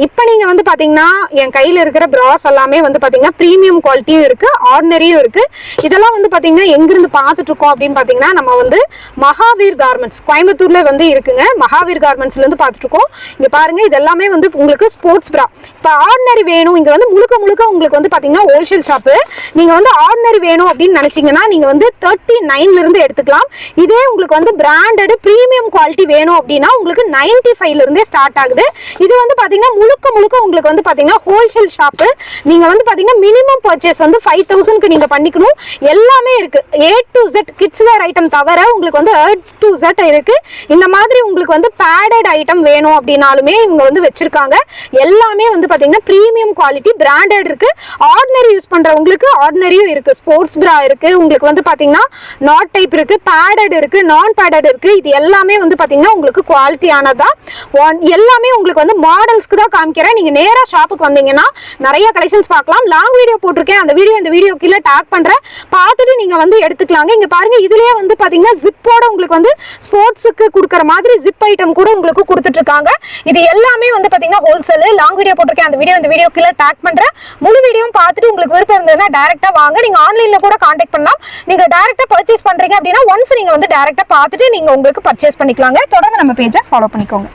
இப்போ நீங்க வந்து பாத்தீங்கன்னா என் கையில இருக்கிற பிராஸ் எல்லாமே வந்து பாத்தீங்கன்னா பிரீமியம் குவாலிட்டியும் இருக்கு, ஆர்டினரியும் இருக்கு. இதெல்லாம் வந்து பாத்தீங்கன்னா எங்கிருந்து பார்த்துட்டு இருக்கோம் அப்படின்னு பாத்தீங்கன்னா நம்ம வந்து மகாவீர் கார்மெண்ட்ஸ் கோயம்புத்தூர்ல வந்து இருக்குங்க. மகாவீர் கார்மெண்ட்ஸ்ல இருந்து பார்த்துட்டு இருக்கோம். இங்க பாருங்க, இது எல்லாமே வந்து உங்களுக்கு ஸ்போர்ட்ஸ் பிரா. இப்போ ஆர்டினரி வேணும், இங்க வந்து முழுக்க முழுக்க உங்களுக்கு வந்து பாத்தீங்கன்னா ஹோல்சேல் ஷாப்பு. நீங்க வந்து ஆர்டினரி வேணும் அப்படின்னு நினைச்சீங்கன்னா நீங்க வந்து 39ல இருந்து எடுத்துக்கலாம். இதே உங்களுக்கு வந்து பிராண்டட் பிரீமியம் குவாலிட்டி வேணும் அப்படின்னா உங்களுக்கு 95ல இருந்தே ஸ்டார்ட் ஆகுது. இது வந்து பாத்தீங்கன்னா முழுக்க முழுக்க உங்களுக்கு வந்து பாத்தீங்கன்னா ஹோல்சேல் ஷாப். நீங்க வந்து பாத்தீங்கன்னா மினிமம் பர்ச்சேஸ் வந்து 5000க்கு நீங்க பண்ணிக்கணும். எல்லாமே இருக்கு, A to Z kids where item தவிர உங்களுக்கு வந்து A to Z இருக்கு. இந்த மாதிரி உங்களுக்கு வந்து பேடட் ஐட்டம் வேணும் அப்படினாலுமே இவங்க வந்து வச்சிருக்காங்க. எல்லாமே வந்து பாத்தீங்கன்னா பிரீமியம் குவாலிட்டி பிராண்டட் இருக்கு. ஆர்டினரி யூஸ் பண்றவங்களுக்கு ஆர்டினரியும் இருக்கு, ஸ்போர்ட்ஸ் பிரா இருக்கு, உங்களுக்கு வந்து பாத்தீங்கன்னா நாட் டைப் இருக்கு, பேடட் இருக்கு, நான் பேடட் இருக்கு. இது எல்லாமே வந்து பாத்தீங்கன்னா உங்களுக்கு குவாலிட்டியானதா. எல்லாமே உங்களுக்கு வந்து மாடல்ஸ் தான் காமிக்கிறேன். நீங்க நேரா ஷாப்புக்கு வந்தீங்கன்னா நிறைய கலெக்ஷன்ஸ் பார்க்கலாம். லாங் வீடியோ போட்டிருக்கேன், அந்த வீடியோ கீழே டாக் பண்றேன், பார்த்துட்டு நீங்க வந்து எடுத்துக்கலாங்க. இங்க பாருங்க, இதுலயே வந்து பாத்தீங்கன்னா ஜிப்போட உங்களுக்கு வந்து ஸ்போர்ட்ஸ்க்கு கொடுக்குற மாதிரி ஜிப் ஐட்டம் கூட உங்களுக்கு கொடுத்துட்டு இருக்காங்க. இது எல்லாமே வந்து பாத்தீங்கன்னா ஹோல்சேல். லாங் வீடியோ போட்டிருக்கேன், அந்த வீடியோ கீழே டாக் பண்றேன். முழு வீடியோவும் பார்த்துட்டு உங்களுக்கு விருப்பம் இருந்ததுன்னா டைரக்டா வாங்க. நீங்க ஆன்லைன்ல கூட கான்டாக்ட் பண்ணலாம். நீங்க டைரக்டா பர்ச்சேஸ் பண்றீங்க அப்படின்னா ஒன்ஸ் நீங்க வந்து டைரக்டா பார்த்துட்டு நீங்க உங்களுக்கு பர்ச்சேஸ் பண்ணிக்கலாங்க. தொடர்ந்து நம்ம பேஜை ஃபாலோ பண்ணிக்கோங்க.